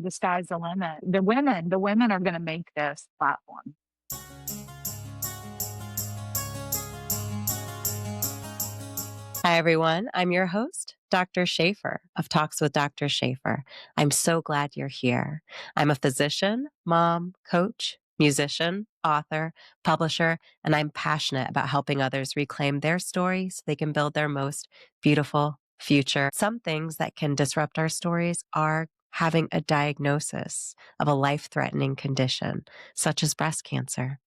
the sky's the limit. The women are going to make this platform. Hi, everyone. I'm your host, Dr. Shafer of Talks with Dr. Shafer. I'm so glad you're here. I'm a physician, mom, coach, musician, author, publisher, and I'm passionate about helping others reclaim their story so they can build their most beautiful future. Some things that can disrupt our stories are having a diagnosis of a life-threatening condition, such as breast cancer.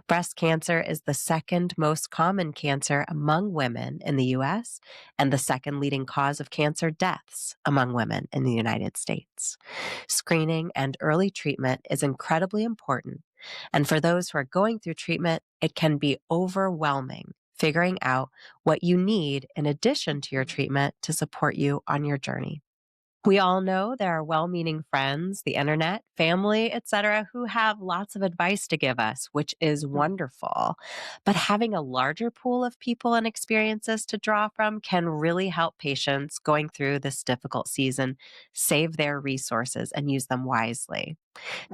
Breast cancer is the second most common cancer among women in the US and the second leading cause of cancer deaths among women in the United States. Screening and early treatment is incredibly important. And for those who are going through treatment, it can be overwhelming figuring out what you need in addition to your treatment to support you on your journey. We all know there are well-meaning friends, the internet, family, etc., who have lots of advice to give us, which is wonderful. But having a larger pool of people and experiences to draw from can really help patients going through this difficult season save their resources and use them wisely.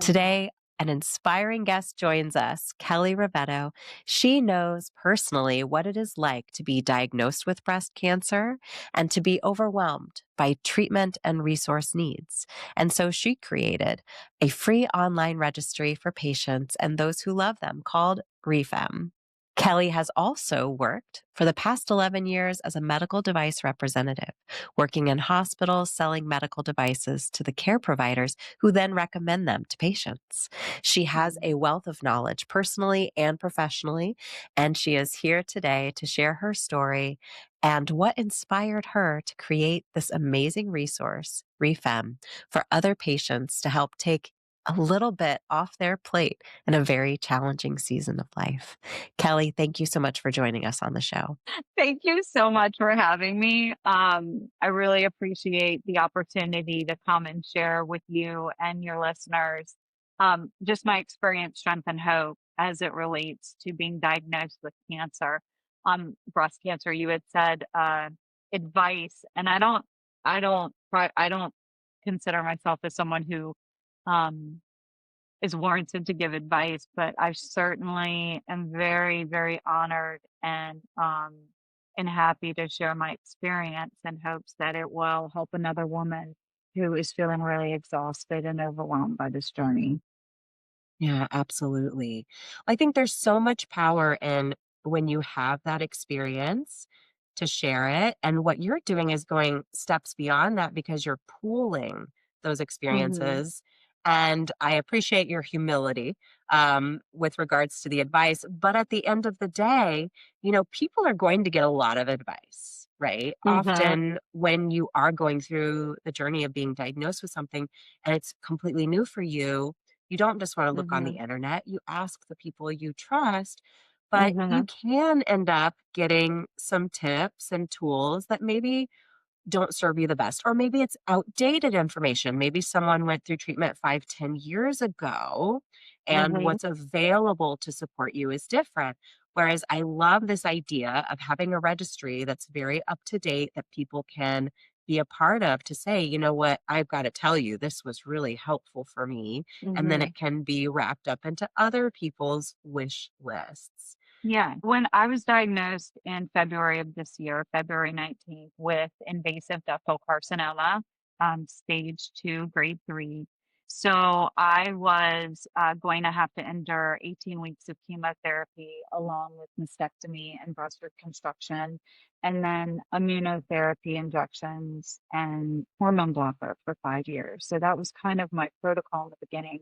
Today, an inspiring guest joins us, Kelly Rovetto. She knows personally what it is like to be diagnosed with breast cancer and to be overwhelmed by treatment and resource needs. And so she created a free online registry for patients and those who love them called Re-Femme. Kelly has also worked for the past 11 years as a medical device representative, working in hospitals selling medical devices to the care providers who then recommend them to patients. She has a wealth of knowledge personally and professionally, and she is here today to share her story and what inspired her to create this amazing resource, Re-Femme, for other patients to help take a little bit off their plate in a very challenging season of life. Kelly, thank you so much for joining us on the show. Thank you so much for having me. I really appreciate the opportunity to come and share with you and your listeners just my experience, strength, and hope as it relates to being diagnosed with cancer, breast cancer. You had said advice, and I don't consider myself as someone who um, is warranted to give advice, but I certainly am very, very honored and happy to share my experience in hopes that it will help another woman who is feeling really exhausted and overwhelmed by this journey. Yeah, absolutely. I think there's so much power in when you have that experience to share it. And what you're doing is going steps beyond that because you're pooling those Hmm. experiences. And I appreciate your humility with regards to the advice. But at the end of the day, people are going to get a lot of advice, right? Hmm. Often when you are going through the journey of being diagnosed with something and it's completely new for you, you don't just want to look on the Hmm. internet, you ask the people you trust, but you Hmm. can end up getting some tips and tools that maybe don't serve you the best, or maybe it's outdated information. Maybe someone went through treatment 5, 10 years ago, and Hmm. what's available to support you is different. Whereas I love this idea of having a registry that's very up to date that people can be a part of to say, you know what, I've got to tell you, this was really helpful for me. And then Hmm. it can be wrapped up into other people's wish lists. Yeah. When I was diagnosed in February of this year, February 19th, with invasive ductal carcinoma, stage 2, grade 3. So I was going to have to endure 18 weeks of chemotherapy along with mastectomy and breast reconstruction, and then immunotherapy injections and hormone blocker for 5 years. So that was kind of my protocol in the beginning.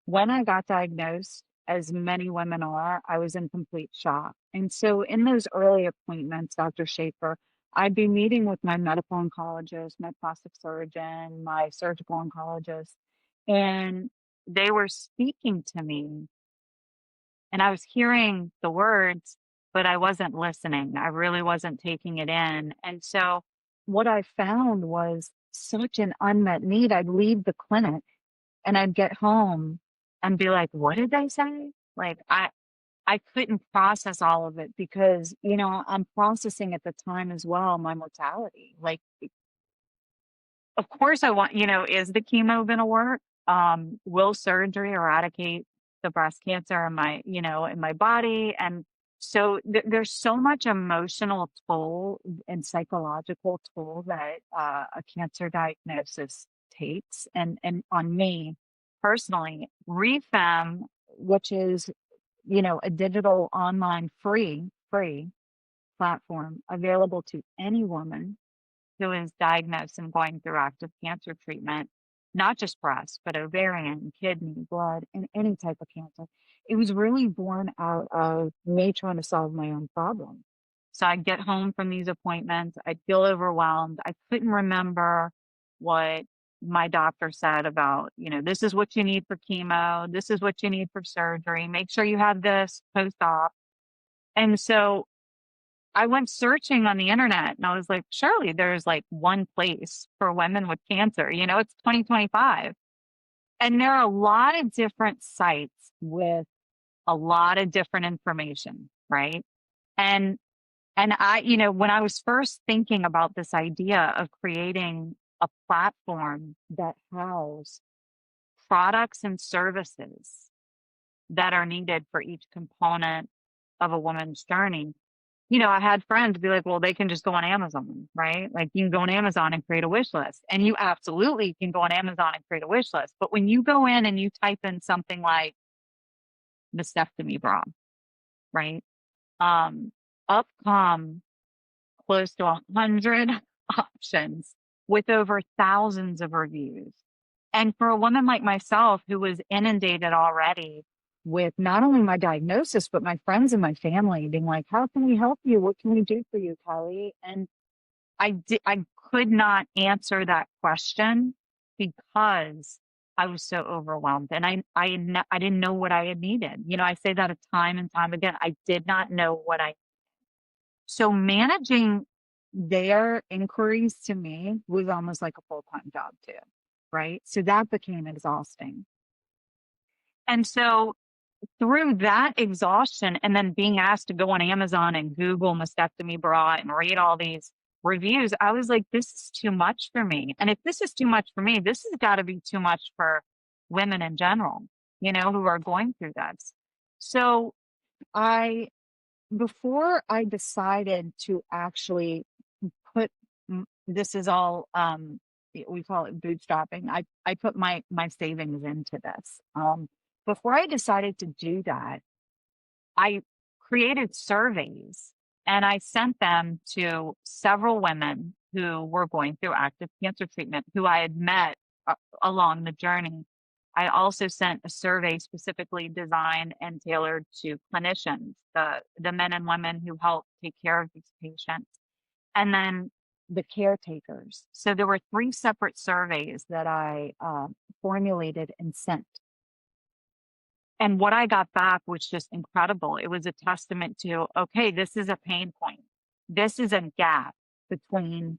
When I got diagnosed, as many women are, I was in complete shock. And so in those early appointments, Dr. Shafer, I'd be meeting with my medical oncologist, my plastic surgeon, my surgical oncologist, and they were speaking to me and I was hearing the words, but I wasn't listening. I really wasn't taking it in. And so what I found was such an unmet need. I'd leave the clinic and I'd get home and be like, what did they say? Like I couldn't process all of it because, I'm processing at the time as well my mortality. Like, of course I want, is the chemo gonna work? will surgery eradicate the breast cancer in my, in my body? And so there's so much emotional toll and psychological toll that a cancer diagnosis takes. And on me personally, Re-Femme, which is, a digital online free platform available to any woman who is diagnosed and going through active cancer treatment, not just breast, but ovarian, kidney, blood, and any type of cancer. It was really born out of me trying to solve my own problem. So I'd get home from these appointments, I'd feel overwhelmed. I couldn't remember what my doctor said about, this is what you need for chemo, this is what you need for surgery, make sure you have this post-op. And so I went searching on the internet and I was like, surely there's like one place for women with cancer. It's 2025. And there are a lot of different sites with a lot of different information, right? And I, when I was first thinking about this idea of creating a platform that house products and services that are needed for each component of a woman's journey, I had friends be like, well, they can just go on Amazon, right? Like you can go on Amazon and create a wish list. And you absolutely can go on Amazon and create a wish list. But when you go in and you type in something like mastectomy bra, right? Up come close to 100 options with over thousands of reviews. And for a woman like myself who was inundated already with not only my diagnosis, but my friends and my family being like, how can we help you? What can we do for you, Kelly? And I could not answer that question because I was so overwhelmed and I didn't know what I had needed. I say that a time and time again. I did not know what I, so managing their inquiries to me was almost like a full-time job too. Right. So that became exhausting. And so through that exhaustion and then being asked to go on Amazon and Google mastectomy bra and read all these reviews, I was like, this is too much for me. And if this is too much for me, this has got to be too much for women in general, who are going through that. So I, before I decided to actually put, this is all, we call it bootstrapping. I put my savings into this. Before I decided to do that, I created surveys and I sent them to several women who were going through active cancer treatment, who I had met along the journey. I also sent a survey specifically designed and tailored to clinicians, the men and women who help take care of these patients, and then the caretakers. So there were 3 separate surveys that I formulated and sent. And what I got back was just incredible. It was a testament to, okay, this is a pain point. This is a gap between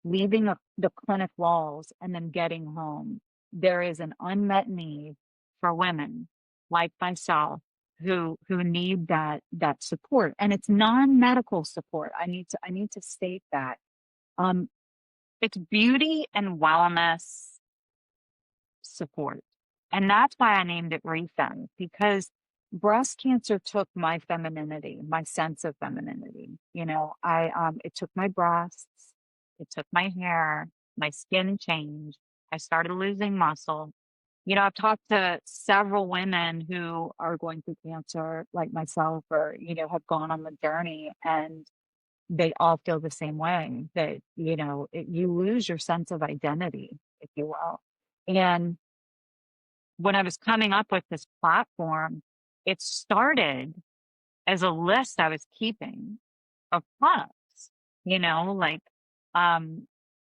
leaving the clinic walls and then getting home. There is an unmet need for women like myself who need that support. And it's non-medical support. I need to state that. It's beauty and wellness support. And that's why I named it Re-Femme, because breast cancer took my femininity, my sense of femininity. It took my breasts, it took my hair, my skin changed. I started losing muscle. I've talked to several women who are going through cancer like myself or, have gone on the journey, and they all feel the same way that, you lose your sense of identity, if you will. And when I was coming up with this platform, it started as a list I was keeping of products, like um,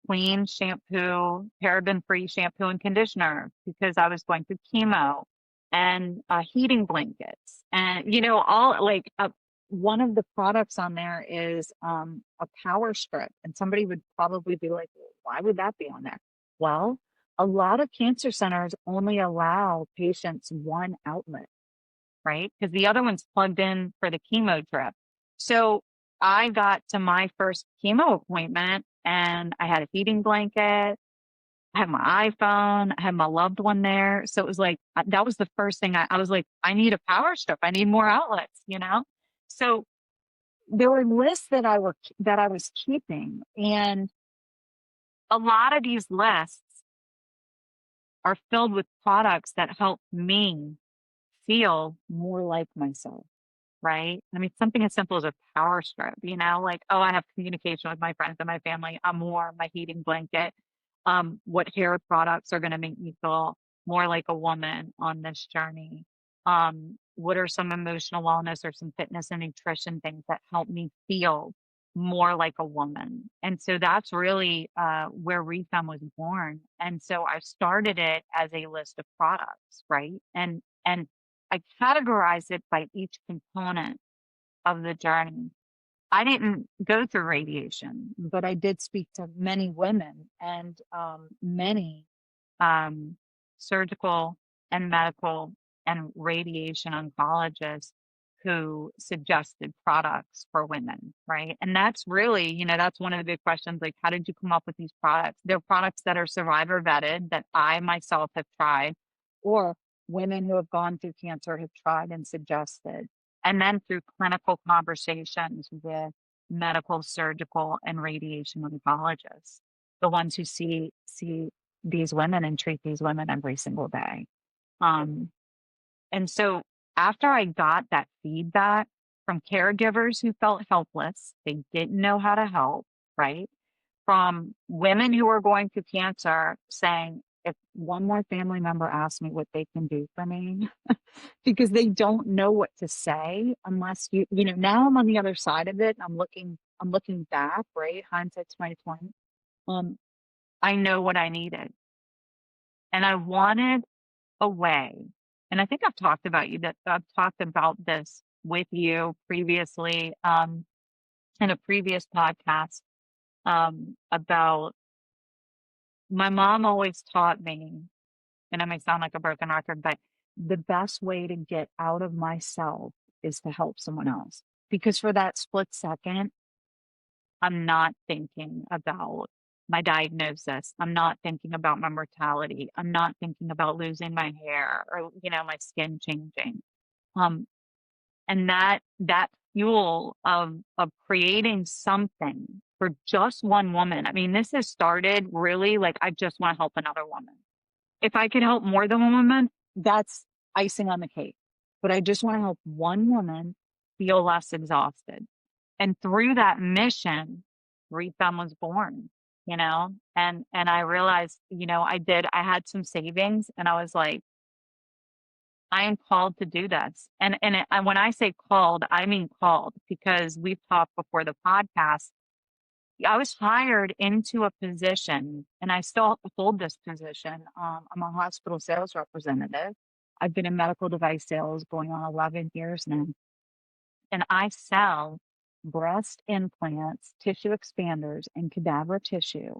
clean shampoo, paraben-free shampoo and conditioner because I was going through chemo, and heating blankets, and all like one of the products on there is a power strip, and somebody would probably be like, "Well, why would that be on there?" Well, a lot of cancer centers only allow patients one outlet, right? Because the other one's plugged in for the chemo drip. So I got to my first chemo appointment and I had a heating blanket, I had my iPhone, I had my loved one there. So it was like, that was the first thing I was like, I need a power strip. I need more outlets, you know? So there were lists that I was keeping. And a lot of these lists are filled with products that help me feel more like myself. Right? I mean, something as simple as a power strip, you know, like, oh, I have communication with my friends and my family. I'm warm, my heating blanket. What hair products are going to make me feel more like a woman on this journey? What are some emotional wellness or some fitness and nutrition things that help me feel more like a woman? And so that's really where Re-Femme was born. And so I started it as a list of products, right? And I categorized it by each component of the journey. I didn't go through radiation, but I did speak to many women and many um, surgical and medical and radiation oncologists who suggested products for women, right? And that's really, that's one of the big questions, like, how did you come up with these products? They're products that are survivor vetted that I myself have tried, or women who have gone through cancer have tried and suggested. And then through clinical conversations with medical, surgical, and radiation oncologists, the ones who see these women and treat these women every single day. Um, and so after I got that feedback from caregivers who felt helpless, they didn't know how to help, right? From women who were going through cancer saying, if one more family member asks me what they can do for me, because they don't know what to say unless now I'm on the other side of it. I'm looking back, right? Hindsight's 2020. Um, I know what I needed. And I wanted a way. And I think I've talked about this with you previously, in a previous podcast, about my mom always taught me, and I may sound like a broken record, but the best way to get out of myself is to help someone else. Because for that split second, I'm not thinking about my diagnosis. I'm not thinking about my mortality. I'm not thinking about losing my hair or, my skin changing. Um, and that fuel of creating something for just one woman. I mean, this has started really like, I just want to help another woman. If I could help more than one woman, that's icing on the cake. But I just want to help one woman feel less exhausted. And through that mission, Re-Femme was born, and I realized, I had some savings and I was like, I am called to do this. And when I say called, I mean called, because we've talked before the podcast. I was hired into a position, and I still hold this position. I'm a hospital sales representative. I've been in medical device sales going on 11 years now, and I sell breast implants, tissue expanders, and cadaver tissue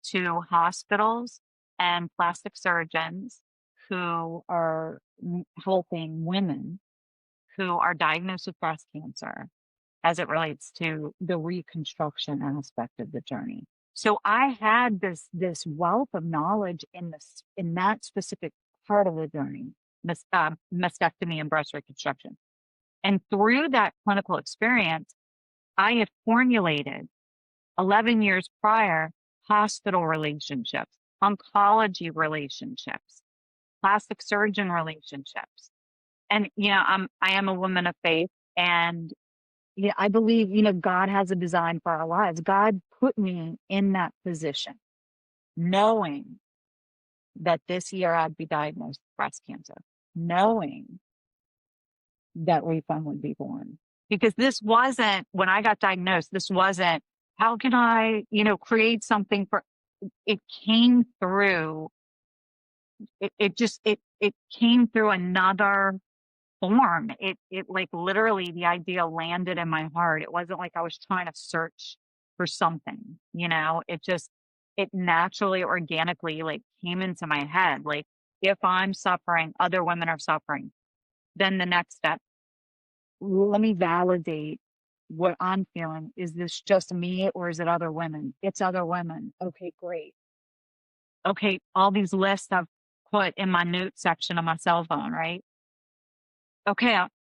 to hospitals and plastic surgeons who are helping women who are diagnosed with breast cancer as it relates to the reconstruction aspect of the journey. So I had this wealth of knowledge in that specific part of the journey, mastectomy and breast reconstruction. And through that clinical experience, I had formulated 11 years prior hospital relationships, oncology relationships, plastic surgeon relationships. And I am a woman of faith, and yeah, I believe, God has a design for our lives. God put me in that position, knowing that this year I'd be diagnosed with breast cancer, knowing that Re-Femme would be born. Because this wasn't, when I got diagnosed, this wasn't, how can I, create something for, it came through, it came through another form. It like literally the idea landed in my heart. It wasn't like I was trying to search for something, it naturally, organically like came into my head. Like, if I'm suffering, other women are suffering, then the next step, let me validate what I'm feeling. Is this just me or is it other women? It's other women. Okay, great. Okay, all these lists I've put in my notes section of my cell phone, right? Okay,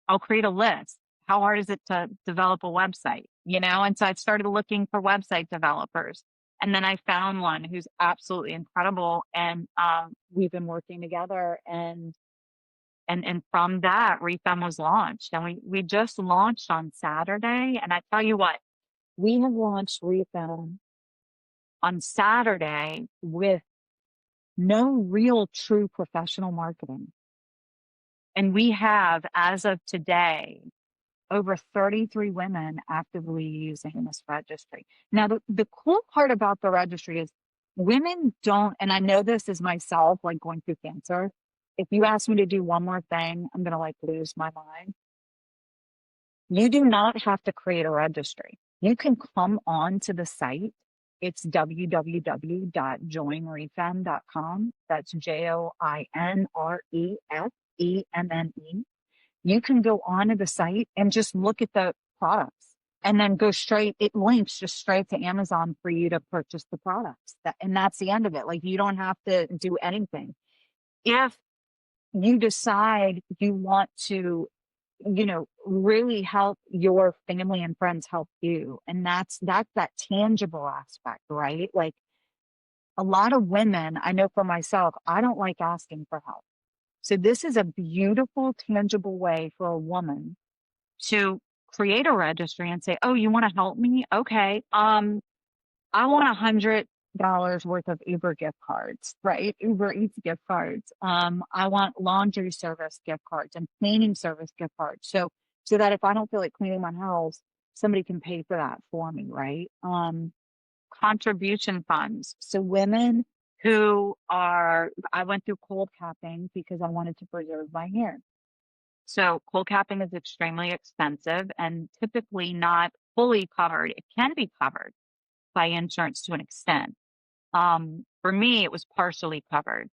I'll create a list. How hard is it to develop a website? And so I started looking for website developers. And then I found one who's absolutely incredible. And we've been working together. And from that, Re-Femme was launched. And we just launched on Saturday. And I tell you what, we have launched Re-Femme on Saturday with no real true professional marketing. And we have, as of today, over 33 women actively using this registry. Now, the cool part about the registry is women don't, and I know this is myself, like going through cancer. If you ask me to do one more thing, I'm going to like lose my mind. You do not have to create a registry. You can come on to the site. It's www.joinrefemme.com. That's JoinRefemme. You can go onto the site and just look at the products and then go straight. It links just straight to Amazon for you to purchase the products. And that's the end of it. Like you don't have to do anything. If you decide you want to, really help your family and friends help you. And that's that tangible aspect, right? Like a lot of women, I know for myself, I don't like asking for help. So this is a beautiful, tangible way for a woman to create a registry and say, "Oh, you want to help me? Okay. I want $100 worth of Uber gift cards, right? Uber Eats gift cards. I want laundry service gift cards and cleaning service gift cards. So that if I don't feel like cleaning my house, somebody can pay for that for me, right? Contribution funds. So women I went through cold capping because I wanted to preserve my hair. So cold capping is extremely expensive and typically not fully covered. It can be covered by insurance to an extent. For me, it was partially covered.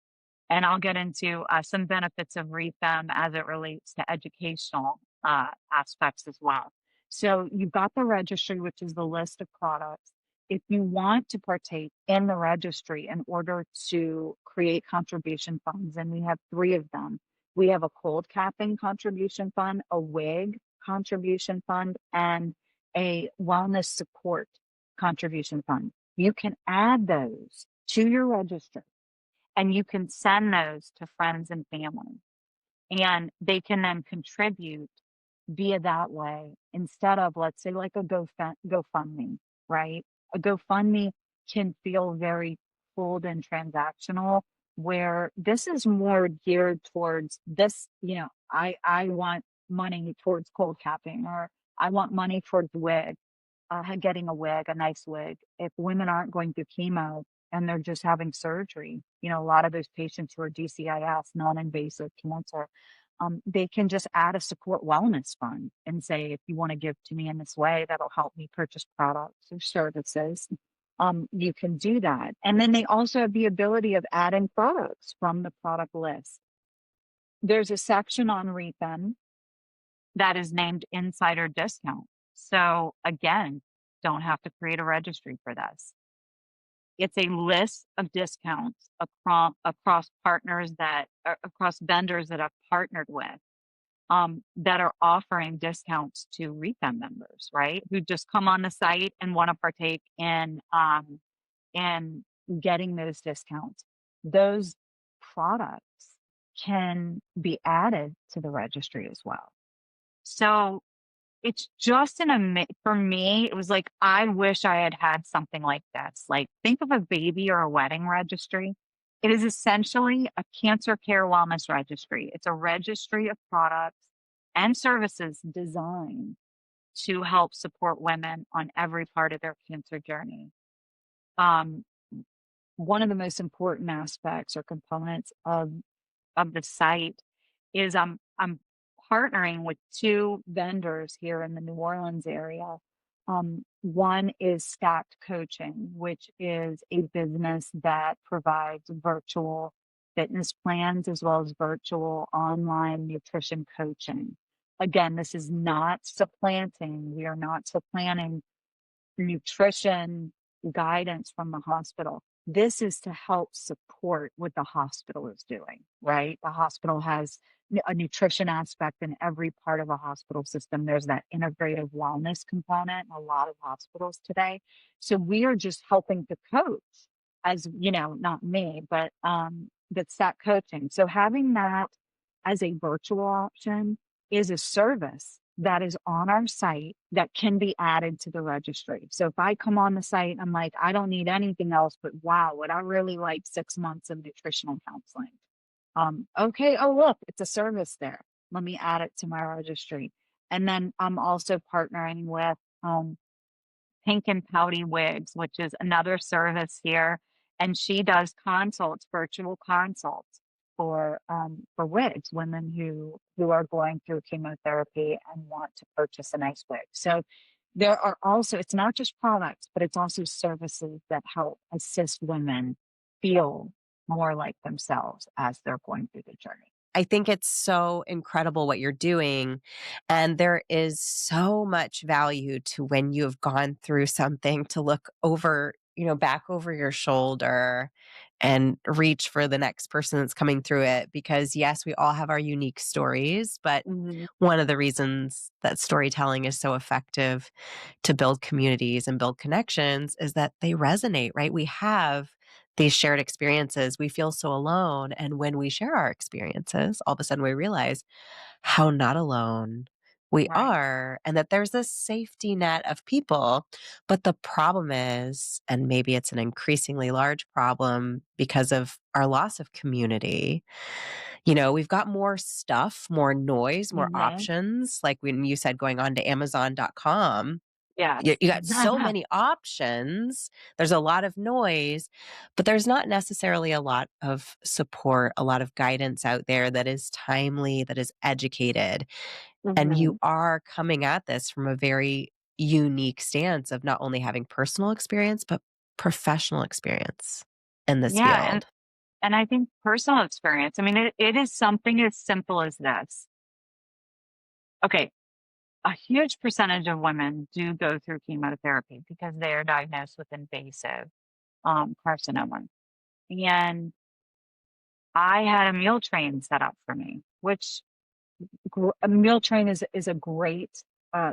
And I'll get into some benefits of Re-Femme as it relates to educational aspects as well. So you've got the registry, which is the list of products. If you want to partake in the registry in order to create contribution funds, and we have three of them, we have a cold capping contribution fund, a wig contribution fund, and a wellness support contribution fund. You can add those to your registry and you can send those to friends and family and they can then contribute via that way instead of, let's say, like a GoFundMe, right? A GoFundMe can feel very cold and transactional, where this is more geared towards this, I want money towards cold capping, or I want money towards wig, getting a wig, a nice wig. If women aren't going through chemo and they're just having surgery, a lot of those patients who are DCIS, non-invasive cancer, they can just add a support wellness fund and say, if you want to give to me in this way, that'll help me purchase products or services. You can do that. And then they also have the ability of adding products from the product list. There's a section on Re-Femme that is named Insider Discount. So again, don't have to create a registry for this. It's a list of discounts across across vendors that I've partnered with, that are offering discounts to Re-Femme members, right? Who just come on the site and want to partake in getting those discounts. Those products can be added to the registry as well. So it's just for me, it was like, I wish I had had something like this. Like, think of a baby or a wedding registry. It is essentially a cancer care wellness registry. It's a registry of products and services designed to help support women on every part of their cancer journey. Um, One of the most important aspects or components of the site is I'm partnering with two vendors here in the New Orleans area. One is Stacked Coaching, which is a business that provides virtual fitness plans as well as virtual online nutrition coaching. Again, this is not supplanting. We are not supplanting nutrition guidance from the hospital. This is to help support what the hospital is doing, right? The hospital has a nutrition aspect in every part of a hospital system. There's that integrative wellness component in a lot of hospitals today. So we are just helping to coach, as you know, not me, but that's that coaching. So having that as a virtual option is a service that is on our site that can be added to the registry. So if I come on the site, I'm like, I don't need anything else, but wow, would I really like 6 months of nutritional counseling? Okay. Oh, look, it's a service there. Let me add it to my registry. And then I'm also partnering with Pink and Pouty Wigs, which is another service here, and she does consults, virtual consults for wigs, women who are going through chemotherapy and want to purchase a nice wig. So there are also, it's not just products, but it's also services that help assist women feel more like themselves as they're going through the journey. I think it's so incredible what you're doing. And there is so much value to when you have gone through something to look over, back over your shoulder and reach for the next person that's coming through it. Because yes, we all have our unique stories, but Mhm. one of the reasons that storytelling is so effective to build communities and build connections is that they resonate, right? We have these shared experiences. We feel so alone. And when we share our experiences, all of a sudden we realize how not alone we Right. are and that there's this safety net of people. But the problem is, and maybe it's an increasingly large problem because of our loss of community, we've got more stuff, more noise, more Mhm. options. Like when you said going on to Amazon.com, you, Yes. you got so many options. There's a lot of noise, but there's not necessarily a lot of support, a lot of guidance out there that is timely, that is educated. And you Mhm. are coming at this from a very unique stance of not only having personal experience, but professional experience in this Yeah, field. and I think personal experience, I mean, it is something as simple as this. Okay, a huge percentage of women do go through chemotherapy because they are diagnosed with invasive carcinoma. And I had a meal train set up for me, which a meal train is a great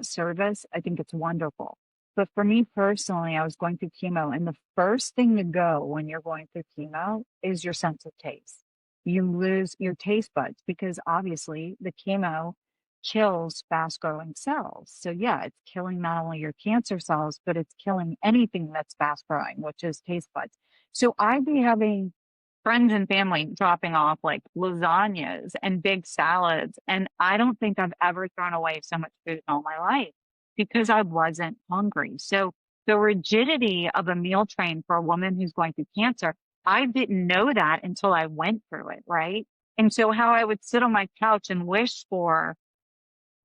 service. I think it's wonderful. But for me personally, I was going through chemo, and the first thing to go when you're going through chemo is your sense of taste. You lose your taste buds because obviously the chemo kills fast growing cells. So, yeah, it's killing not only your cancer cells, but it's killing anything that's fast growing, which is taste buds. So, I'd be having friends and family dropping off like lasagnas and big salads. And I don't think I've ever thrown away so much food in all my life because I wasn't hungry. So the rigidity of a meal train for a woman who's going through cancer, I didn't know that until I went through it, right? And so how I would sit on my couch and wish for,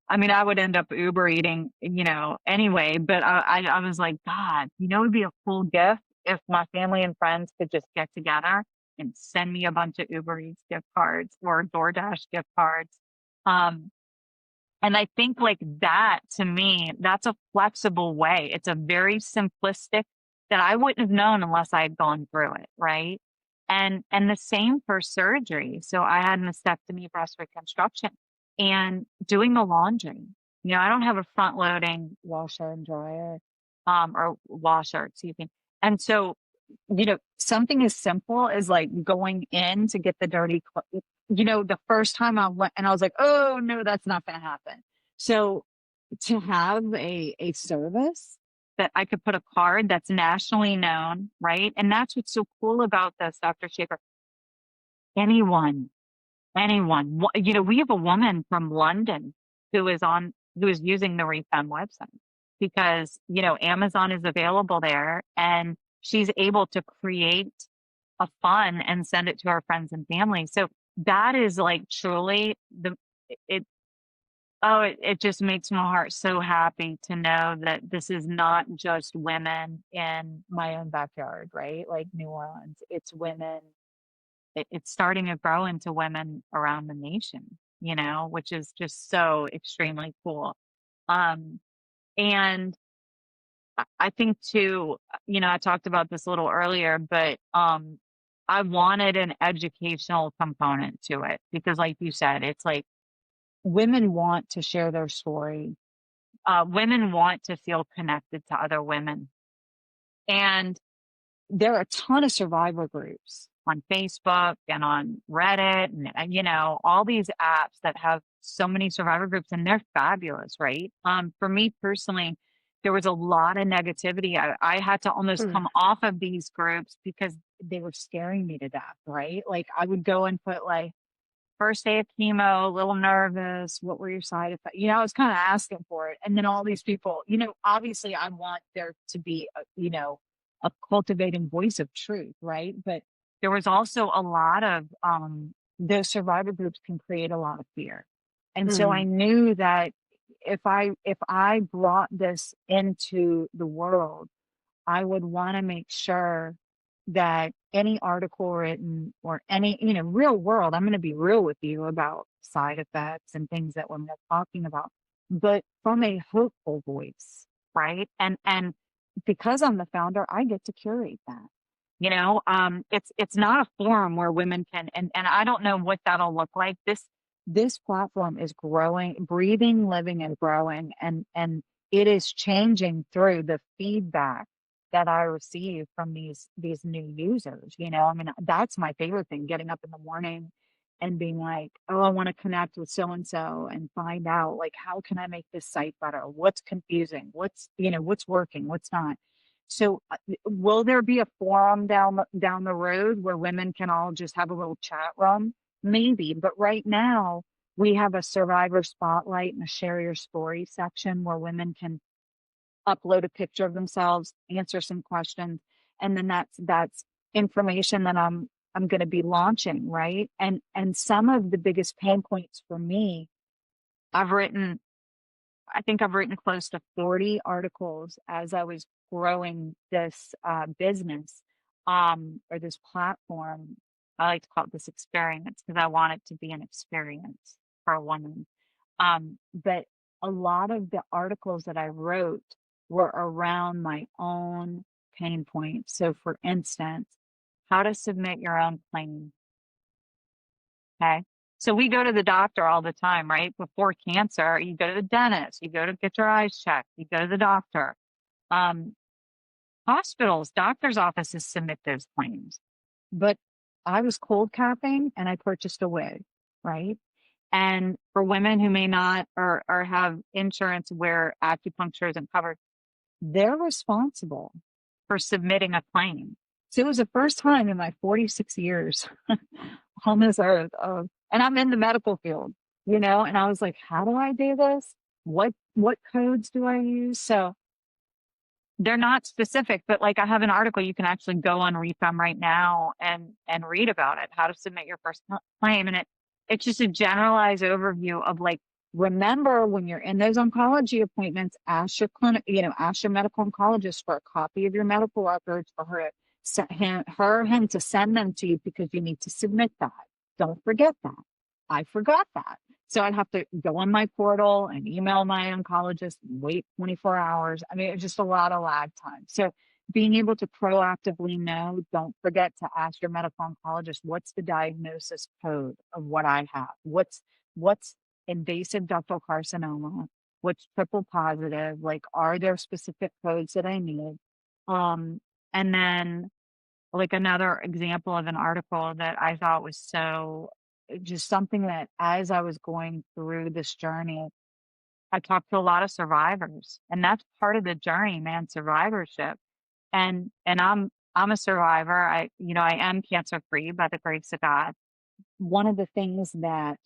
I mean, I would end up Uber eating, anyway, but I was like, God, it'd be a cool gift if my family and friends could just get together and send me a bunch of Uber Eats gift cards or DoorDash gift cards. Um, and I think like that to me, that's a flexible way. It's a very simplistic that I wouldn't have known unless I had gone through it, right? And the same for surgery. So I had mastectomy, breast reconstruction, and doing the laundry. I don't have a front loading washer and dryer, or washer, excuse me. And so, something as simple as like going in to get the dirty the first time I went and I was like, oh no, that's not going to happen. So to have a service that I could put a card that's nationally known, right? And that's what's so cool about this, Dr. Shafer. Anyone, anyone, we have a woman from London who is using the Re-Femme website because, Amazon is available there and she's able to create a fun and send it to our friends and family. So that is like truly it it just makes my heart so happy to know that this is not just women in my own backyard, right? Like New Orleans. It's women, it's starting to grow into women around the nation, which is just so extremely cool. Um and I think too, I talked about this a little earlier, but I wanted an educational component to it because, like you said, it's like women want to share their story. Women want to feel connected to other women. And there are a ton of survivor groups on Facebook and on Reddit and all these apps that have so many survivor groups and they're fabulous, right? For me personally, there was a lot of negativity. I had to almost Mm, come off of these groups because they were scaring me to death, right? Like I would go and put like first day of chemo, a little nervous. What were your side effects? I was kind of asking for it. And then all these people, obviously I want there to be, a cultivating voice of truth, right? But there was also a lot of, those survivor groups can create a lot of fear. And so I mm, knew that if I brought this into the world, I would want to make sure that any article written or any, real world, I'm going to be real with you about side effects and things that we're talking about, but from a hopeful voice, right? And because I'm the founder, I get to curate that. It's not a forum where women can, and I don't know what that'll look like. This platform is growing, breathing, living, and growing, and it is changing through the feedback that I receive from these new users. I mean, that's my favorite thing, getting up in the morning and being like, oh, I want to connect with so and so and find out like how can I make this site better? What's confusing? What's working? What's not? So will there be a forum down the road where women can all just have a little chat room? Maybe, but right now we have a survivor spotlight and a share your story section where women can upload a picture of themselves, answer some questions, and then that's information that I'm going to be launching, right? And some of the biggest pain points for me, I've written I think I've written close to 40 articles as I was growing this business or this platform. I like to call it this experience because I want it to be an experience for a woman. But a lot of the articles that I wrote were around my own pain points. So, for instance, how to submit your own claim. Okay. So we go to the doctor all the time, right? Before cancer, you go to the dentist, you go to get your eyes checked, you go to the doctor. Um, Hospitals, doctors' offices submit those claims. But I was cold capping and I purchased a wig, right? And for women who may not or have insurance where acupuncture isn't covered, they're responsible for submitting a claim. So it was the first time in my 46 years on this earth and I'm in the medical field, and I was like, how do I do this? What codes do I use? So they're not specific, but like I have an article you can actually go on Re-Femme right now and read about it, how to submit your first claim. And it's just a generalized overview of like, remember when you're in those oncology appointments, ask your clinic, ask your medical oncologist for a copy of your medical records for him to send them to you because you need to submit that. Don't forget that. I forgot that. So I'd have to go on my portal and email my oncologist, wait 24 hours. I mean, it's just a lot of lag time. So being able to proactively know, don't forget to ask your medical oncologist, what's the diagnosis code of what I have? What's invasive ductal carcinoma? What's triple positive? Like, are there specific codes that I need? And then like another example of an article that I thought was so just something that as I was going through this journey, I talked to a lot of survivors, and that's part of the journey, man, survivorship. And I'm a survivor. I am cancer free by the grace of God. One of the things that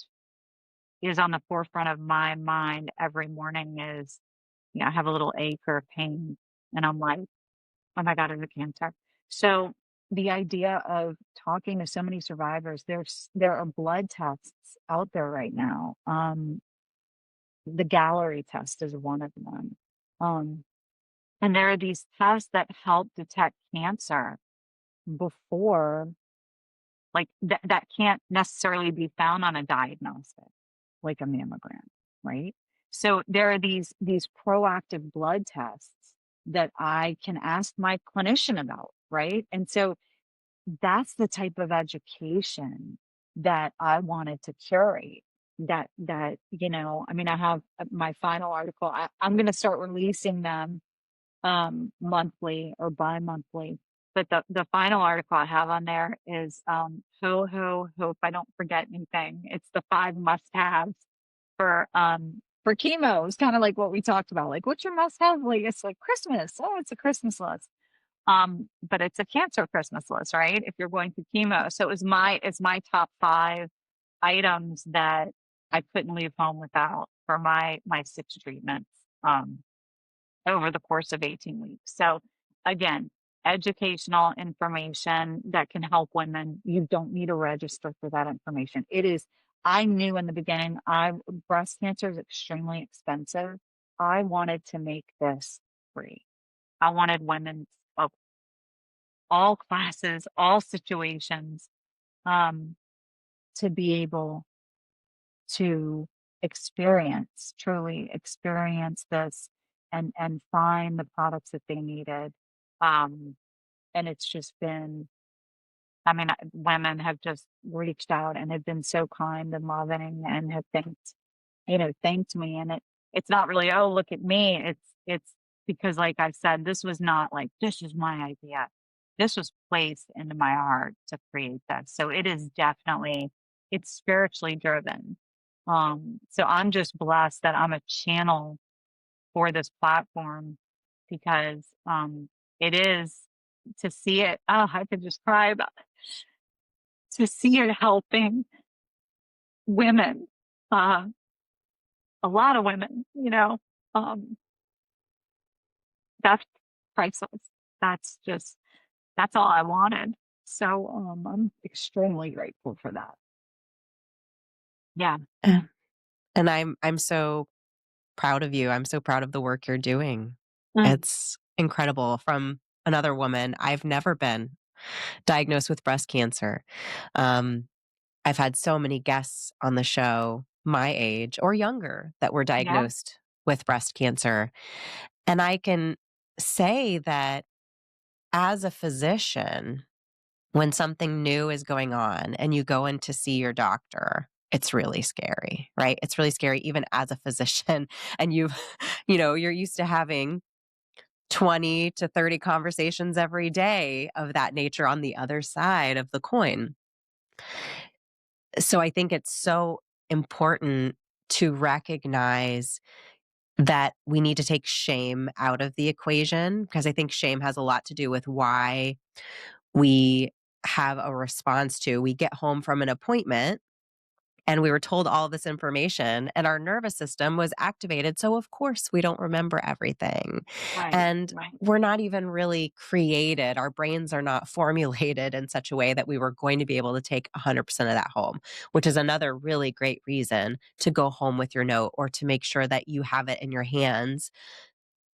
is on the forefront of my mind every morning is, I have a little ache or pain, and I'm like, oh my God, is it cancer? So the idea of talking to so many survivors, there are blood tests out there right now. The Gallery test is one of them. Um, and there are these tests that help detect cancer before, like that can't necessarily be found on a diagnostic, like a mammogram, right? So there are these proactive blood tests that I can ask my clinician about, right? And so that's the type of education that I wanted to curate. I mean, I have my final article. I'm going to start releasing them monthly or bi-monthly. But the final article I have on there is hope I don't forget anything. It's the 5 must-haves for chemo. It's kind of like what we talked about. Like, what's your must-have? Like, it's like Christmas. Oh, it's a Christmas list. But it's a cancer Christmas list, right? If you're going through chemo. So it's my top 5 items that I couldn't leave home without for my 6 treatments. Over the course of 18 weeks. So again, educational information that can help women. You don't need to register for that information. I knew in the beginning, breast cancer is extremely expensive. I wanted to make this free. I wanted women of all classes, all situations, um, to be able to truly experience this and find the products that they needed. Um, and it's just been, I mean, women have just reached out and have been so kind and loving and have thanked me. And it's not really, oh, look at me. It's because, like I said, this was not like, this is my idea. This was placed into my heart to create this. So it's spiritually driven. So I'm just blessed that I'm a channel for this platform because it is to see it. Oh, I could just cry about it. To see it helping women, uh, a lot of women, um, that's priceless. That's just that's all I wanted. So I'm extremely grateful for that. Yeah. Uh, And I'm so proud of you. I'm so proud of the work you're doing. Mm, It's incredible. From another woman, I've never been diagnosed with breast cancer. Um, I've had so many guests on the show my age or younger that were yeah. diagnosed with breast cancer. And I can say that as a physician, when something new is going on and you go in to see your doctor, it's really scary, right? It's really scary even as a physician and you're used to having 20 to 30 conversations every day of that nature on the other side of the coin. So I think it's so important to recognize that we need to take shame out of the equation because I think shame has a lot to do with why we have a response to. We get home from an appointment and we were told all this information and our nervous system was activated. So of course we don't remember everything. Right. And Right. we're not even really created. Our brains are not formulated in such a way that we were going to be able to take 100% of that home, which is another really great reason to go home with your note or to make sure that you have it in your hands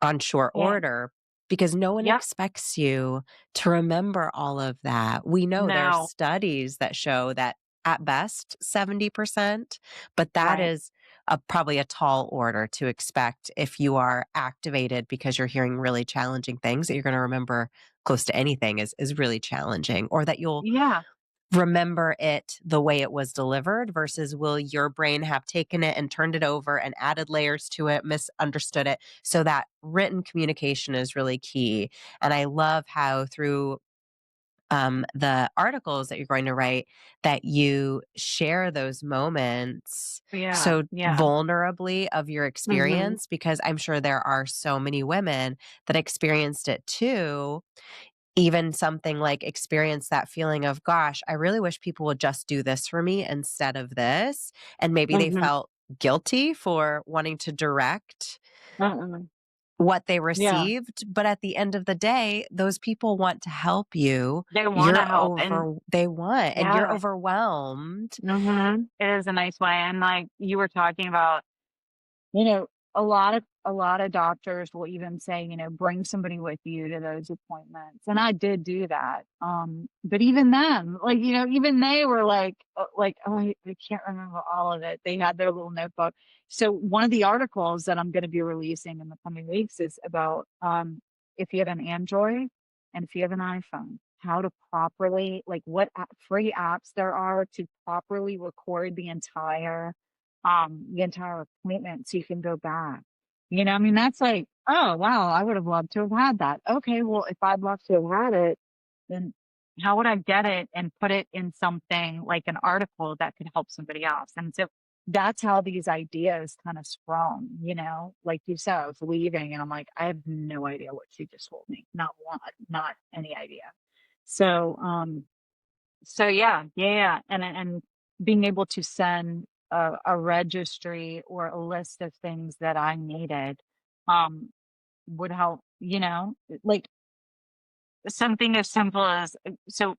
on short Yeah. order because no one Yep. expects you to remember all of that. We know there are No. studies that show that at best 70%, but that Right. is probably a tall order to expect if you are activated because you're hearing really challenging things that you're going to remember close to anything is really challenging or that you'll Yeah. remember it the way it was delivered versus will your brain have taken it and turned it over and added layers to it, misunderstood it. So that written communication is really key. And I love how through the articles that you're going to write that you share those moments Yeah. so Yeah. vulnerably of your Hmm. experience because I'm sure there are so many women that experienced it too, even something like experience that feeling of, gosh, I really wish people would just do this for me instead of this. And maybe they Hmm. felt guilty for wanting to direct Uh-uh. what they Yeah. received. But at the end of the day, those people want to help you. They want to help. And They want, and you're yeah. overwhelmed. It is a nice way. And like you were talking about, you know, a lot of doctors will even say, bring somebody with you to those appointments. And I did do that. But even them, like, even they were like, oh, I can't remember all of it. They had their little notebook. So one of the articles that I'm going to be releasing in the coming weeks is about if you have an Android and if you have an iPhone, how to properly, like what free apps there are to properly record the entire appointment so you can go back. I mean, that's like, oh wow, I would have loved to have had that. Okay, well, if I'd loved to have had it, then how would I get it and put it in something like an article that could help somebody else? And so that's how these ideas kind of sprung, like you said, I was leaving and I'm like, I have no idea what she just told me. Not one, not any idea. So, yeah. And being able to send a registry or a list of things that I needed, um, would help, like something as simple as, so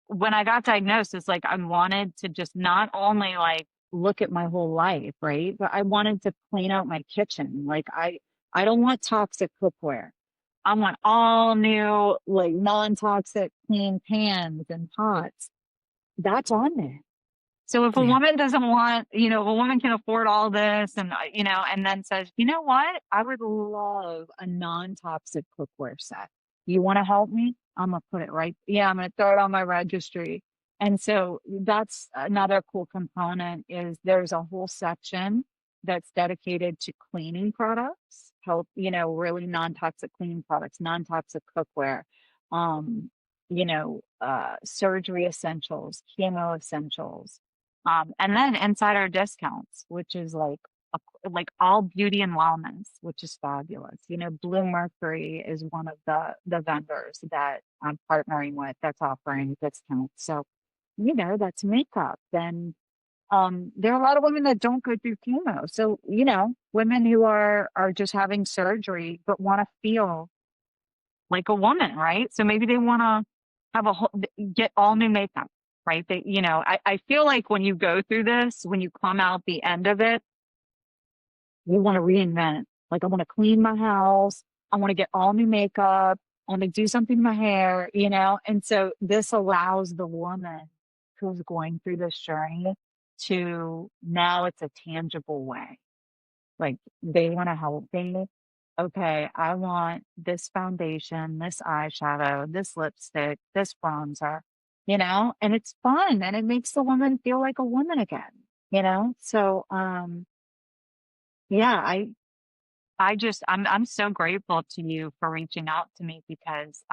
when I got diagnosed, it's like I wanted to just not only like look at my whole life, right? But I wanted to clean out my kitchen. Like I don't want toxic cookware. I want all new, like non-toxic clean pans and pots. That's on there. So if a Yeah. woman doesn't want, if a woman can afford all this and, and then says, you know what? I would love a non-toxic cookware set. You want to help me? I'm going to put it right. Yeah, I'm going to throw it on my registry. And so that's another cool component is there's a whole section that's dedicated to cleaning products, help, really non-toxic cleaning products, non-toxic cookware, surgery essentials, chemo essentials, and then insider discounts, which is like all beauty and wellness, which is fabulous. Blue Mercury is one of the vendors that I'm partnering with that's offering discounts. So, that's makeup. Then there are a lot of women that don't go through chemo. So, women who are just having surgery but want to feel like a woman, right? So maybe they want to have get all new makeup, right? I feel like when you go through this, when you come out the end of it, you want to reinvent. Like I want to clean my house. I want to get all new makeup. I want to do something to my hair, And so this allows the woman who's going through this journey to now it's a tangible way. Like they want to help me. Okay, I want this foundation, this eyeshadow, this lipstick, this bronzer, and it's fun and it makes the woman feel like a woman again. So yeah, I'm so grateful to you for reaching out to me because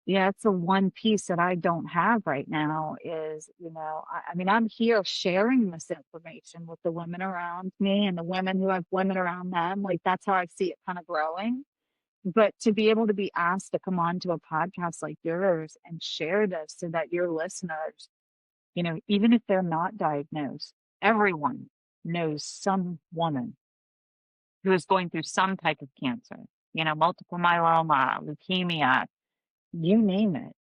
yeah, it's the one piece that I don't have right now is, I mean, I'm here sharing this information with the women around me and the women who have women around them. Like that's how I see it kind of growing. But to be able to be asked to come on to a podcast like yours and share this so that your listeners, even if they're not diagnosed, everyone knows some woman who is going through some type of cancer, multiple myeloma, leukemia, you name it,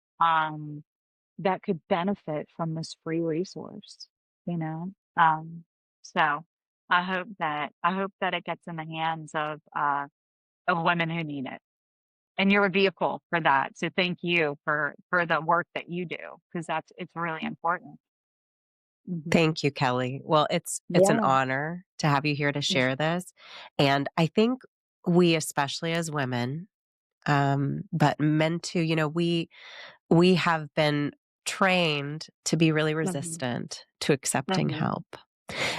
that could benefit from this free resource, you know? So I hope that it gets in the hands of women who need it. And you're a vehicle for that. So thank you for the work that you do, because it's really important. Hmm. Thank you, Kelly. Well, it's an Yeah. honor to have you here to share this. And I think we, especially as women, but men too, we have been trained to be really Hmm. resistant to accepting Hmm. help.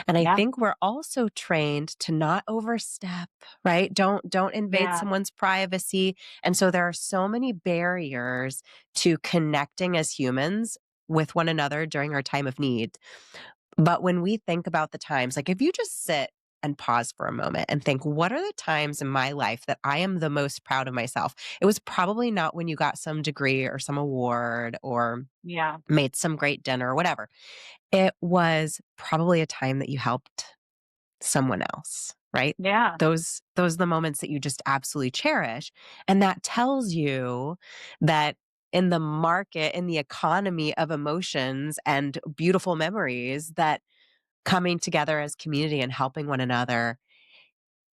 And I Yeah. think we're also trained to not overstep, right? Don't invade Yeah. someone's privacy. And so there are so many barriers to connecting as humans with one another during our time of need. But when we think about the times, like if you just sit and pause for a moment and think, what are the times in my life that I am the most proud of myself? It was probably not when you got some degree or some award or Yeah. made some great dinner or whatever. It was probably a time that you helped someone else, right? Yeah. Those are the moments that you just absolutely cherish. And that tells you that in the market, in the economy of emotions and beautiful memories, that coming together as community and helping one another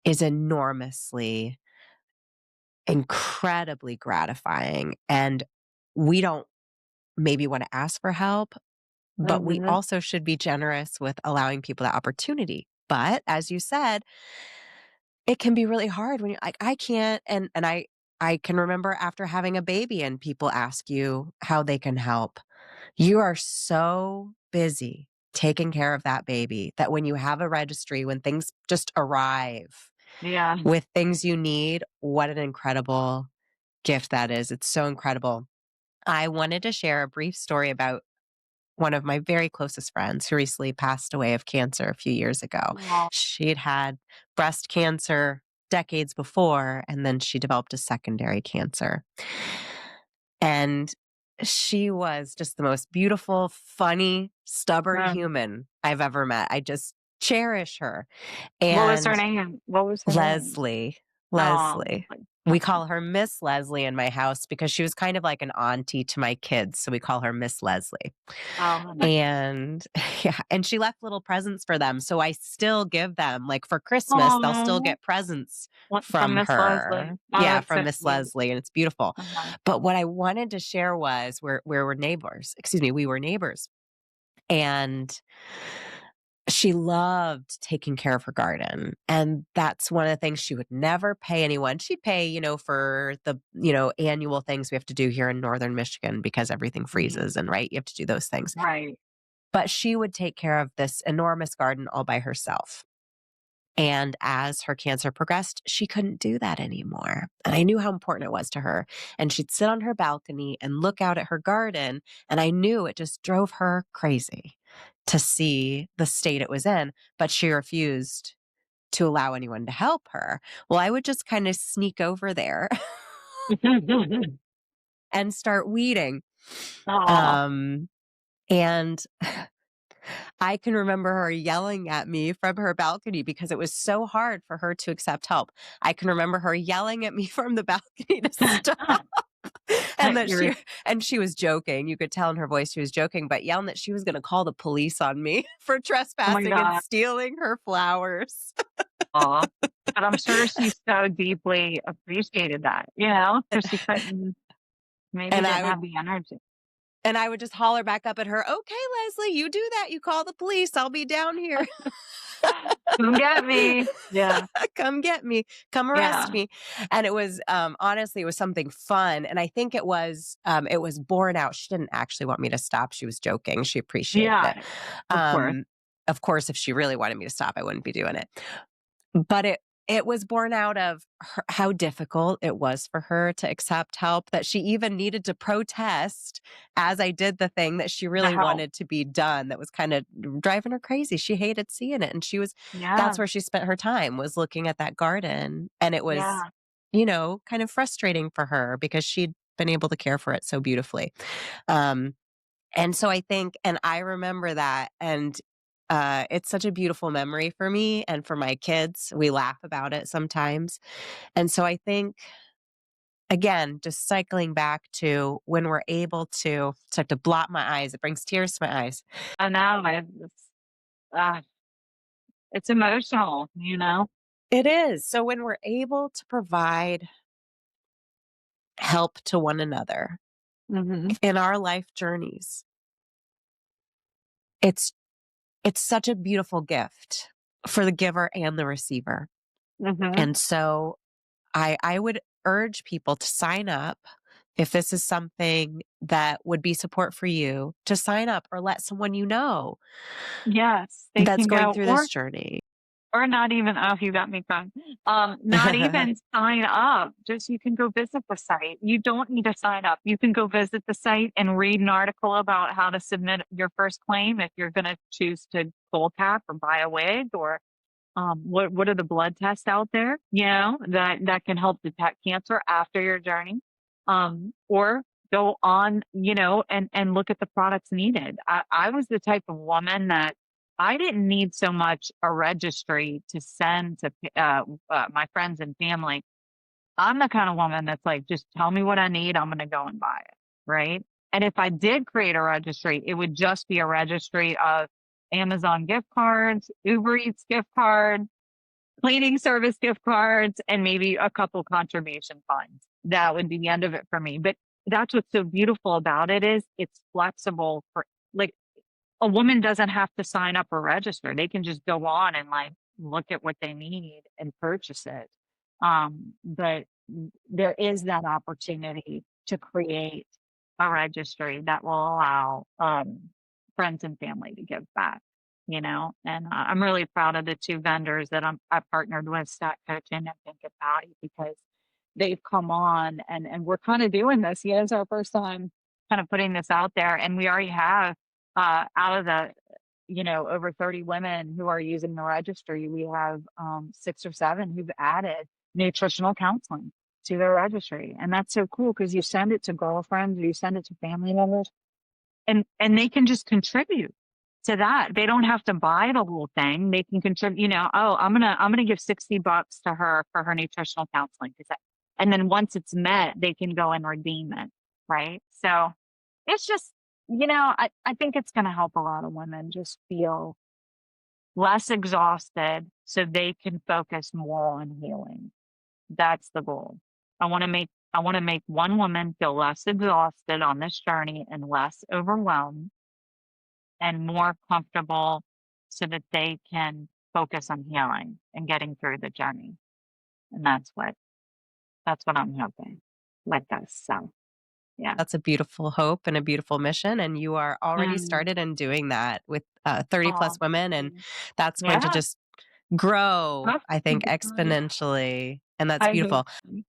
is enormously, incredibly gratifying. And we don't maybe want to ask for help, but we Hmm. also should be generous with allowing people that opportunity. But as you said, it can be really hard when you're like, I can't. And I can remember after having a baby and people ask you how they can help. You are so busy taking care of that baby that when you have a registry, when things just arrive Yeah. with things you need, what an incredible gift that is. It's so incredible. I wanted to share a brief story about one of my very closest friends who recently passed away of cancer a few years ago. Oh, She'd had breast cancer decades before, and then she developed a secondary cancer. And she was just the most beautiful, funny, stubborn no. human I've ever met. I just cherish her. What was her And name? What was her name? Leslie, Oh, Leslie. We okay. call her Miss Leslie in my house because she was kind of like an auntie to my kids, so we call her Miss Leslie. Oh, nice. And yeah, and she left little presents for them, so I still give them, like, for Christmas, they'll still Oh, get presents what from from Miss Leslie? her. Oh, Yeah, that's from so Miss cute. Leslie, and it's beautiful. Uh-huh. But what I wanted to share was we're neighbors. Excuse me, we were neighbors, and she loved taking care of her garden, and that's one of the things she would never pay anyone. She'd pay, for the, annual things we have to do here in Northern Michigan because everything Mhm. freezes and, right, you have to do those things. Right. But she would take care of this enormous garden all by herself. And as her cancer progressed, she couldn't do that anymore. And I knew how important it was to her. And she'd sit on her balcony and look out at her garden. And I knew it just drove her crazy to see the state it was in. But she refused to allow anyone to help her. Well, I would just kind of sneak over there and start weeding. Oh, Um, and I can remember her yelling at me from her balcony because it was so hard for her to accept help. I can remember her yelling at me from the balcony to stop and that you're, she was joking. You could tell in her voice she was joking, but yelling that she was going to call the police on me for oh my trespassing and God. stealing her flowers. Aw. But I'm sure she so deeply appreciated that, because she couldn't, maybe And I didn't would have the energy. and I would just holler back up at her, "Okay, Leslie, you do that. You call the police. I'll be down here." Come get me. Yeah. Come get me, come arrest Yeah. me. And it was, honestly, it was something fun. And I think it was born out. She didn't actually want me to stop. She was joking. She appreciated it. Yeah. Of course. Of course, if she really wanted me to stop, I wouldn't be doing it. But it was born out of how difficult it was for her to accept help, that she even needed to protest as I did the thing that she The really help. wanted to be done that was kinda driving her crazy. She hated seeing it, and Yeah. that's where she spent her time, was looking at that garden, and it was, Yeah. kind of frustrating for her because she'd been able to care for it so beautifully. Um and so I think and I remember that, and, it's such a beautiful memory for me and for my kids. We laugh about it sometimes. And so I think, again, just cycling back to when we're able to start to blot my eyes, it brings tears to my eyes. I know. Uh, it's emotional. It is. So when we're able to provide help to one another Mhm. in our life journeys, it's it's such a beautiful gift for the giver and the receiver. Mhm. And so I would urge people to sign up if this is something that would be support for you, to sign up or let someone you know Yes, they that's can going go through this journey. or not even oh, you got me crying. Not even sign up, just you can go visit the site. You don't need to sign up. You can go visit the site and read an article about how to submit your first claim if you're gonna choose to gold cap or buy a wig or what are the blood tests out there, that can help detect cancer after your journey. Or go on, and look at the products needed. I was the type of woman that I didn't need so much a registry to send to my friends and family. I'm the kind of woman that's like, just tell me what I need, I'm gonna go and buy it, right? And if I did create a registry, it would just be a registry of Amazon gift cards, Uber Eats gift cards, cleaning service gift cards, and maybe a couple contribution funds. That would be the end of it for me. But that's what's so beautiful about it is it's flexible for like a woman doesn't have to sign up or register. They can just go on and like look at what they need and purchase it. But there is that opportunity to create a registry that will allow friends and family to give back, and I'm really proud of the two vendors that I partnered with, Stack Coaching and Think About You, because they've come on and we're kind of doing this. It's our first time kind of putting this out there, and we already have out of the over 30 women who are using the registry, we have 6 or 7 who've added nutritional counseling to their registry. And that's so cool because you send it to girlfriends or you send it to family members, and they can just contribute to that. They don't have to buy the whole thing. They can contribute, oh, I'm gonna give $60 to her for her nutritional counseling. And then once it's met, they can go and redeem it. Right. So it's just, I think it's going to help a lot of women just feel less exhausted so they can focus more on healing. That's the goal. I want to make one woman feel less exhausted on this journey and less overwhelmed and more comfortable so that they can focus on healing and getting through the journey. And that's what I'm hoping with this. So yeah. That's a beautiful hope and a beautiful mission. And you are already Mm. started in doing that with 30 plus Oh, women. thank And you. that's going to Yeah. just grow, I think, Absolutely. exponentially. And that's I hope beautiful. so.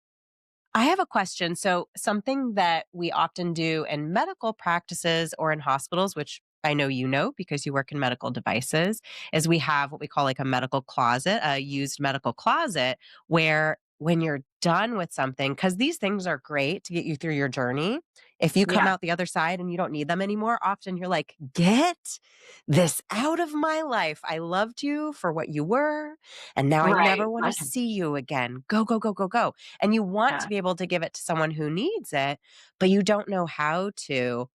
I have a question. So, something that we often do in medical practices or in hospitals, which I know you know because you work in medical devices, is we have what we call like a medical closet, a used medical closet, where when you're done with something, because these things are great to get you through your journey. If you come Yeah. out the other side and you don't need them anymore, often you're like, get this out of my life. I loved you for what you were, and now I Right. never want to Right. see you again. Go, go, go, go, go. And you want Yeah. to be able to give it to someone who needs it, but you don't know how to.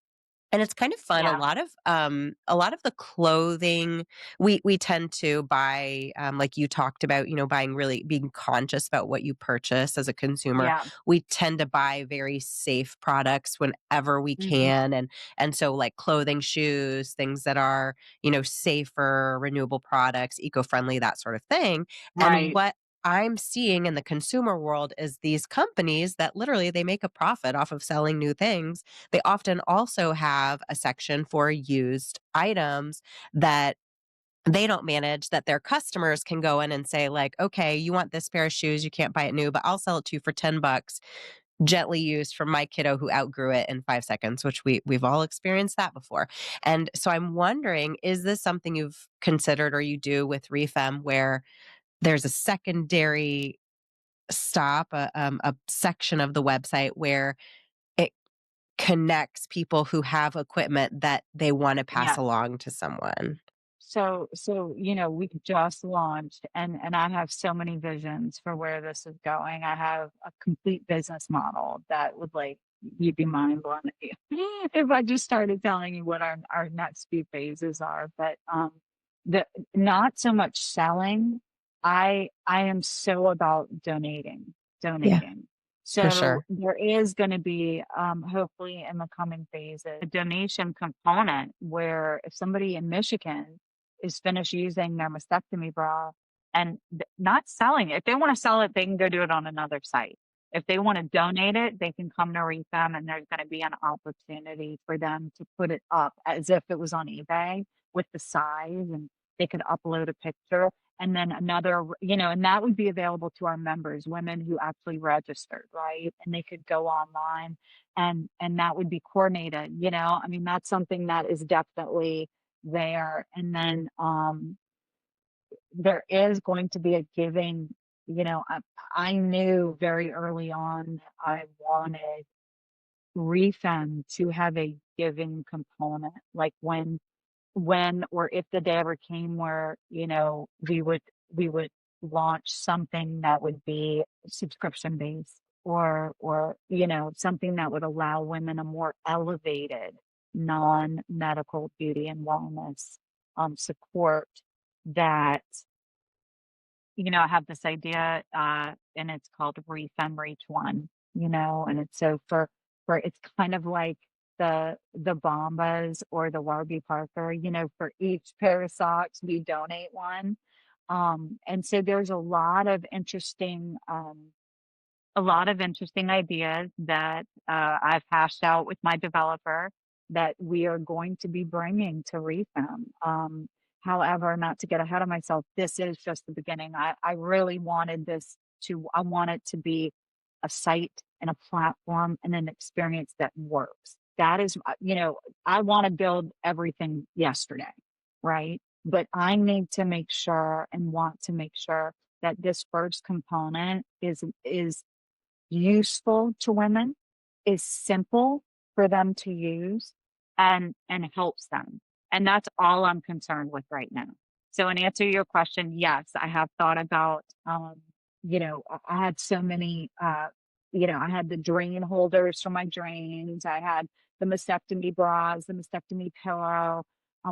And it's kind of fun. Yeah. A lot of the clothing we tend to buy, like you talked about, buying really being conscious about what you purchase as a consumer. Yeah. We tend to buy very safe products whenever we Mhm. can, and so like clothing, shoes, things that are safer, renewable products, eco friendly, that sort of thing. And Right. what I'm seeing in the consumer world is these companies that literally they make a profit off of selling new things. They often also have a section for used items that they don't manage, that their customers can go in and say like, okay, you want this pair of shoes, you can't buy it new, but I'll sell it to you for $10, gently used from my kiddo who outgrew it in 5 seconds, which we've all experienced that before. And so I'm wondering, is this something you've considered or you do with Re-Femme where there's a secondary stop, a section of the website where it connects people who have equipment that they want to pass Yeah. along to someone? So we just launched, and I have so many visions for where this is going. I have a complete business model that would, like, you'd be mind blown if I just started telling you what our next few phases are. But the not so much selling. I am so about donating, Yeah, donating. for So sure. there is going to be, hopefully in the coming phases, a donation component where if somebody in Michigan is finished using their mastectomy bra and not selling it. If they want to sell it, they can go do it on another site. If they want to donate it, they can come to Re-Femme, and there's going to be an opportunity for them to put it up as if it was on eBay with the size, and they could upload a picture. And then another, and that would be available to our members, women who actually registered, right? And they could go online and that would be coordinated, I mean, that's something that is definitely there. And then there is going to be a giving, I knew very early on I wanted Re-Femme to have a giving component. Like when or if the day ever came where, we would launch something that would be subscription based, or something that would allow women a more elevated non-medical beauty and wellness support. That I have this idea, and it's called Re-Femme Reach One, and it's so for it's kind of like the Bombas or the Warby Parker, for each pair of socks, we donate one. And so there's a lot of interesting a lot of interesting ideas that I've hashed out with my developer that we are going to be bringing to Re-Femme. However, not to get ahead of myself, this is just the beginning. I really wanted I want it to be a site and a platform and an experience that works. That is, I want to build everything yesterday, right? But I need to make sure and want to make sure that this first component is useful to women, is simple for them to use, and helps them. And that's all I'm concerned with right now. So in answer to your question, yes, I have thought about I had so many I had the drain holders for my drains. I had the mastectomy bras, the mastectomy pillow.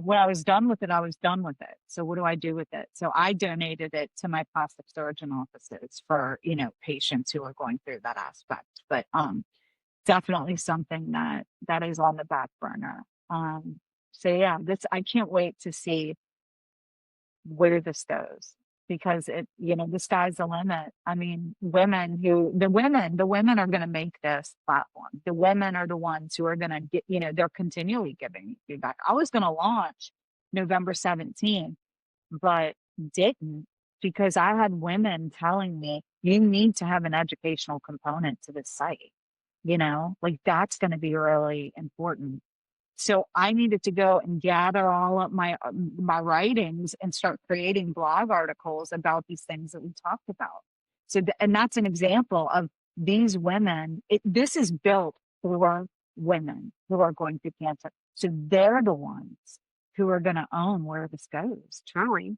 When I was done with it, I was done with it. So what do I do with it? So I donated it to my plastic surgeon offices for, patients who are going through that aspect. But definitely something that is on the back burner. So yeah, this I can't wait to see where this goes because the sky's the limit. I mean, the women are going to make this platform. The women are the ones who are going to get, they're continually giving me feedback. I was going to launch November 17th, but didn't because I had women telling me you need to have an educational component to this site, like that's going to be really important. So I needed to go and gather all of my writings and start creating blog articles about these things that we talked about. So, and that's an example of these women. This is built for women who are going through cancer. So they're the ones who are going to own where this goes. Truly,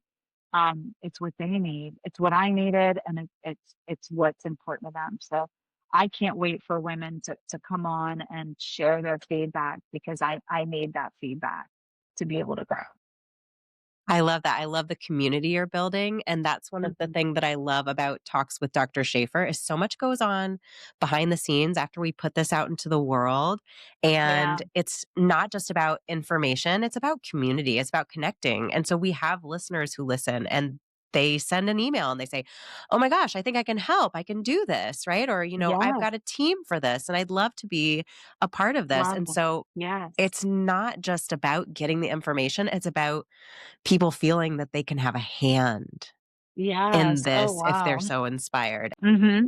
it's what they need. It's what I needed, and it's what's important to them. So I can't wait for women to come on and share their feedback because I need that feedback to be able to grow. I love that. I love the community you're building, and that's one of the Mhm. thing that I love about Talks with Dr. Shafer is so much goes on behind the scenes after we put this out into the world, Yeah. and it's not just about information, it's about community, it's about connecting, and so we have listeners who listen, and they send an email and they say, "Oh my gosh, I think I can help. I can do this," right? Or, "I've Yes. got a team for this, and I'd love to be a part of this," Love and that. so Yes. it's not just about getting the information, it's about people feeling that they can have a hand in Yes. Oh, this if they're wow. so inspired.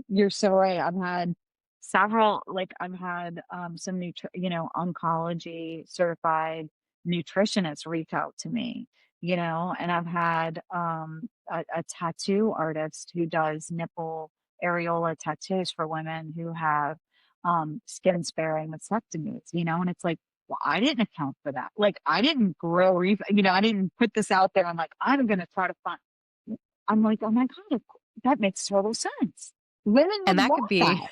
You're so right. I've had several, like I've had some oncology certified nutritionists reach out to me, and I've had a tattoo artist who does nipple areola tattoos for women who have skin sparing mastectomies, and it's like, well, I didn't account for that. Like I didn't I didn't put this out there. I'm like, I'm gonna try to find I'm like, oh my God, that makes total sense. Women And would that want could be that.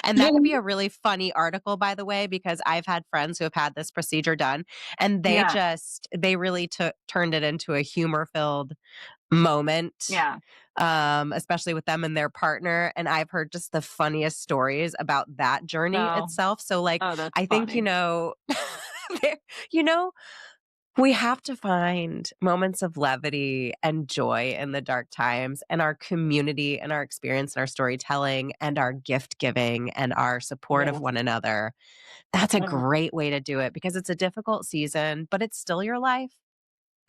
and You that could know? be a really funny article, by the way, because I've had friends who have had this procedure done, and Yeah, they really turned it into a humor-filled moment, yeah. especially with them and their partner, and I've heard just the funniest stories about that journey So, itself, so, like, oh, that's I think, funny. there you know, we have to find moments of levity and joy in the dark times, and our community and our experience and our storytelling and our gift giving and our support of Yes. one another. That's a Oh, great way to do it because it's a difficult season, but it's still your life.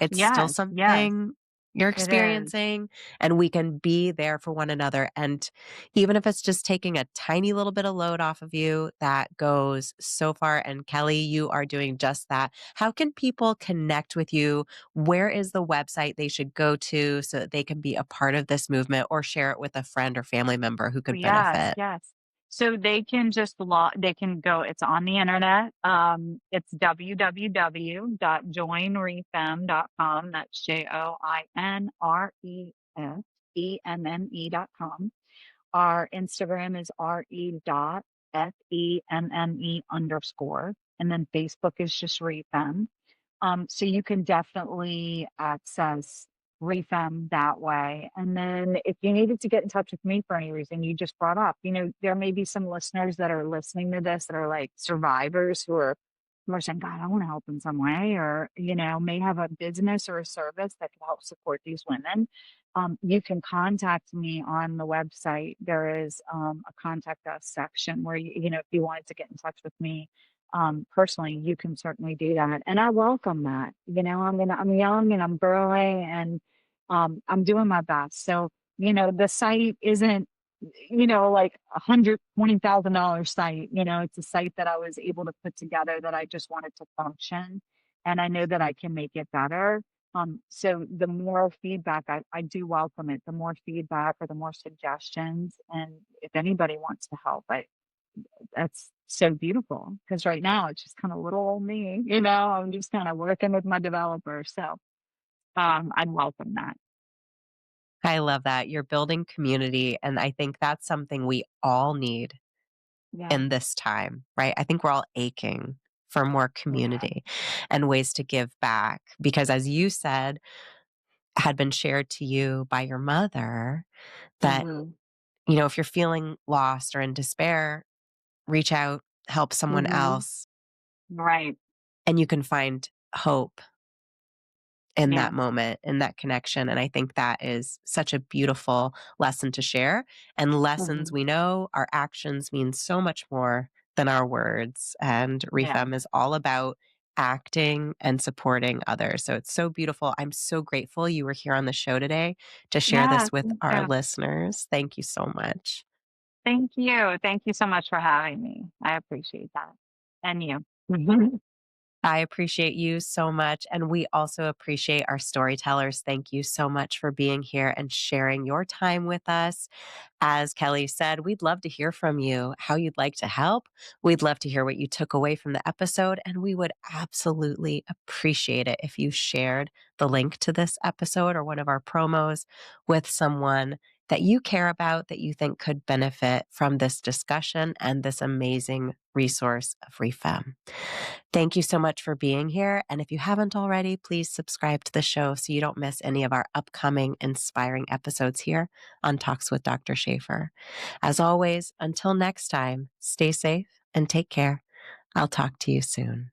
It's still yes, yes, something you're it is. experiencing, and we can be there for one another. And even if it's just taking a tiny little bit of load off of you, that goes so far. And Kelly, you are doing just that. How can people connect with you? Where is the website they should go to so that they can be a part of this movement or share it with a friend or family member who could Yes, benefit? yes. So they can just they can go, it's on the internet. It's www.joinrefemme.com. That's JoinRefemme.com. Our Instagram is re.femme_. And then Facebook is just Refemme. So you can definitely access Refemme that way. And then if you needed to get in touch with me for any reason, you just brought up, there may be some listeners that are listening to this that are like survivors who are People are saying, God, I want to help in some way, or, may have a business or a service that could help support these women. You can contact me on the website. There is a contact us section where, if you wanted to get in touch with me personally, you can certainly do that. And I welcome that. I'm young and I'm burly and I'm doing my best. So, the site isn't like $120,000 site. It's a site that I was able to put together that I just wanted to function. And I know that I can make it better. So the more feedback, I do welcome it, the more feedback or the more suggestions. And if anybody wants to help, that's so beautiful because right now it's just kind of little old me, I'm just kind of working with my developer. So I'd welcome that. I love that. You're building community, and I think that's something we all need Yeah. in this time, right? I think we're all aching for more Yeah. community and ways to give back because, as you said, had been shared to you by your mother that, Hmm. if you're feeling lost or in despair, reach out, help someone Hmm. else, Right. and you can find hope in Yeah. that moment, in that connection. And I think that is such a beautiful lesson to share. And lessons Hmm. we know our actions mean so much more than our words. And Yeah. Re-Femme is all about acting and supporting others. So it's so beautiful. I'm so grateful you were here on the show today to share Yeah. this with Thank our you. listeners. Thank you so much. Thank you. Thank you so much for having me. I appreciate that. And you. Mhm. I appreciate you so much. And we also appreciate our storytellers. Thank you so much for being here and sharing your time with us. As Kelly said, we'd love to hear from you, how you'd like to help. We'd love to hear what you took away from the episode. And we would absolutely appreciate it if you shared the link to this episode or one of our promos with someone that you care about that you think could benefit from this discussion and this amazing resource of Re-Femme. Thank you so much for being here. And if you haven't already, please subscribe to the show so you don't miss any of our upcoming inspiring episodes here on Talks with Dr. Shafer. As always, until next time, stay safe and take care. I'll talk to you soon.